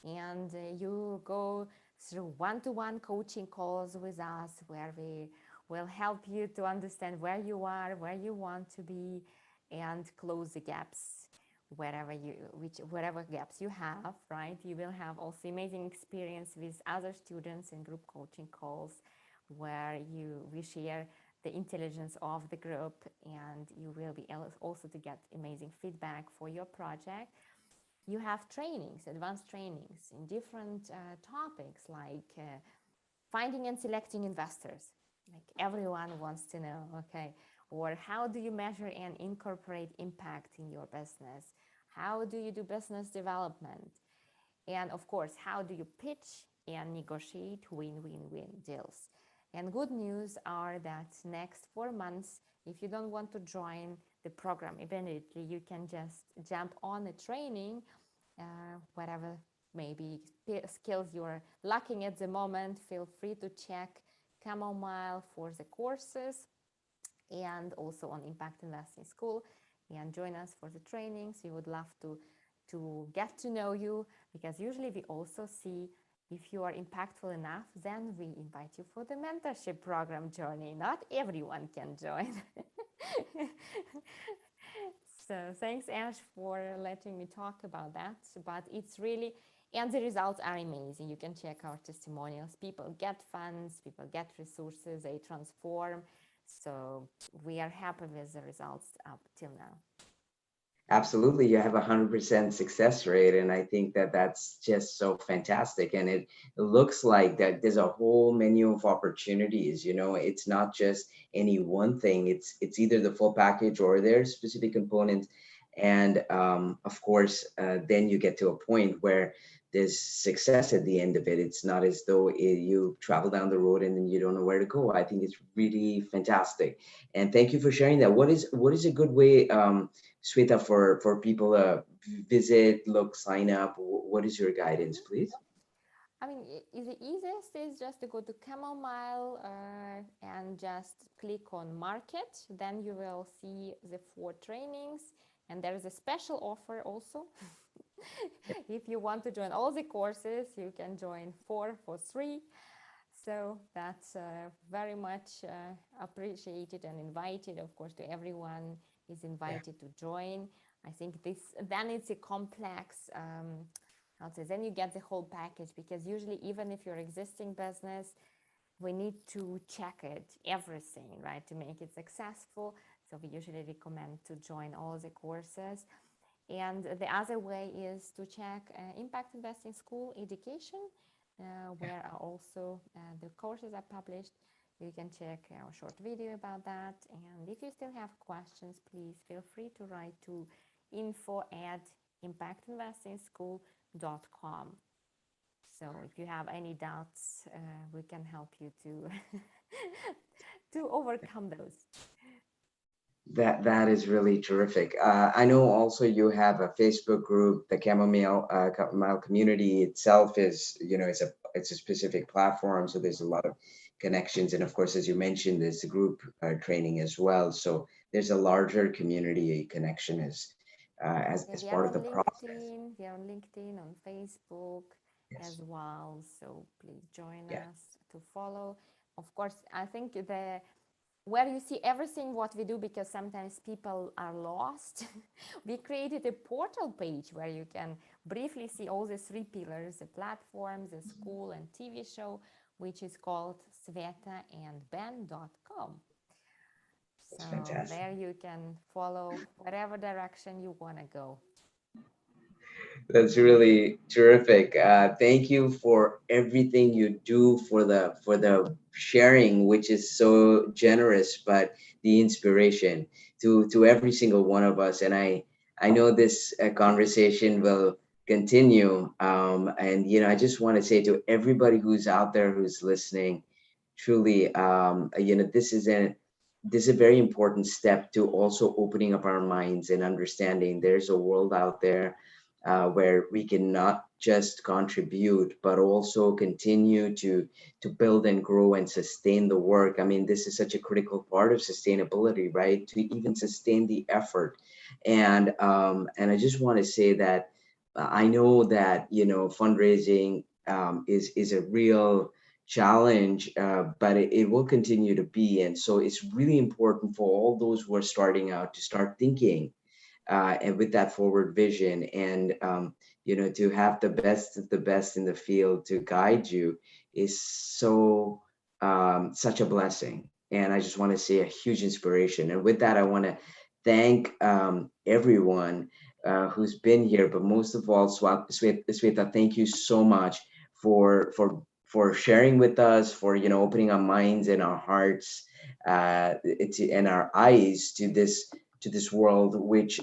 And you go through one-to-one coaching calls with us where we will help you to understand where you are, where you want to be, and close the gaps whatever gaps you have, right? You will have also amazing experience with other students in group coaching calls where we share the intelligence of the group, and you will be also to get amazing feedback for your project. You have trainings, advanced trainings in different topics like finding and selecting investors, like everyone wants to know, okay, or how do you measure and incorporate impact in your business? How do you do business development? And of course, how do you pitch and negotiate win-win-win deals? And good news are that next 4 months, if you don't want to join the program immediately, you can just jump on a training, whatever maybe skills you're lacking at the moment. Feel free to check Chamomile for the courses and also on Impact Investing School, and join us for the trainings. We would love to get to know you, because usually we also see if you are impactful enough, then we invite you for the mentorship program journey. Not everyone can join. So thanks, Ash, for letting me talk about that. But it's really, and the results are amazing. You can check our testimonials. People get funds, people get resources, they transform. So we are happy with the results up till now. Absolutely, you have 100% success rate, and I think that that's just so fantastic. And it looks like that there's a whole menu of opportunities. It's not just any one thing. It's either the full package or there's specific components, and of course, then you get to a point where there's success at the end of it. It's not as though you travel down the road and then you don't know where to go. I think it's really fantastic, and thank you for sharing that. What is a good way, Sweta, for people to visit, sign up? What is your guidance, please? I mean, the easiest is just to go to Chamomile and just click on Market. Then you will see the 4 trainings, and there is a special offer also. If you want to join all the courses, you can join 4 for 3. So that's very much appreciated and invited. Of course, to everyone is invited to join. I think then it's a complex, how to say, then you get the whole package, because usually even if you're existing business, we need to check it, everything, right, to make it successful. So we usually recommend to join all the courses. And the other way is to check Impact Investing School Education, where also the courses are published. You can check our short video about that. And if you still have questions, please feel free to write to info@impactinvestingschool.com. So if you have any doubts, we can help you to to overcome those. That is really terrific. I know also you have a Facebook group. The Chamomile community itself is, it's a specific platform. So there's a lot of connections, and of course, as you mentioned, there's the group training as well. So there's a larger community connection as part of the process. We are on LinkedIn, on Facebook as well. So please join us to follow. Of course, I think where you see everything what we do, because sometimes people are lost, we created a portal page where you can briefly see all the three pillars: the platform, the school, and TV show, which is called svetaandben.com. So there you can follow whatever direction you want to go. That's really terrific. Thank you for everything you do, for the sharing, which is so generous, but the inspiration to every single one of us. And I know this conversation will continue. And I just want to say to everybody who's out there who's listening, truly, this is a very important step to also opening up our minds and understanding there's a world out there where we can not just contribute, but also continue to build and grow and sustain the work. I mean, this is such a critical part of sustainability, right? To even sustain the effort. And I just want to say that I know that, fundraising is a real challenge, but it will continue to be. And so it's really important for all those who are starting out to start thinking and with that forward vision, and to have the best of the best in the field to guide you is so such a blessing. And I just want to say a huge inspiration. And with that, I want to thank everyone who's been here, but most of all, Sveta, thank you so much for sharing with us, for opening our minds and our hearts and our eyes to this world, which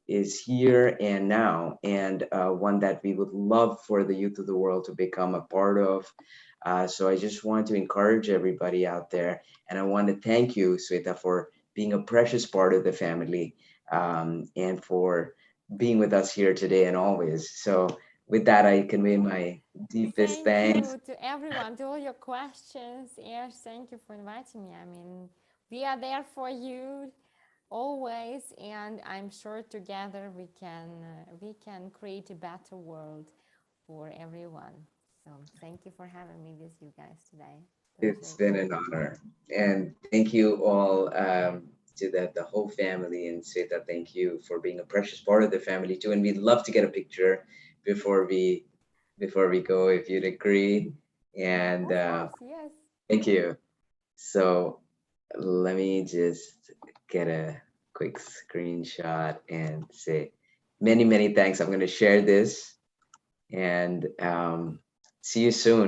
is here and now, and one that we would love for the youth of the world to become a part of. So I just want to encourage everybody out there, and I want to thank you, Sveta, for being a precious part of the family, and for being with us here today and always. So with that, I convey my deepest thanks. Thank you to everyone, to all your questions. Yes, thank you for inviting me. I mean, we are there for you always, and I'm sure together we can create a better world for everyone. So thank you for having me with you guys today. It's been an honor, and thank you all to the whole family. And Sveta, thank you for being a precious part of the family too. And we'd love to get a picture before we go, if you'd agree. And of course, yes. Thank you. So let me just get a quick screenshot and say many thanks. I'm going to share this, and see you soon.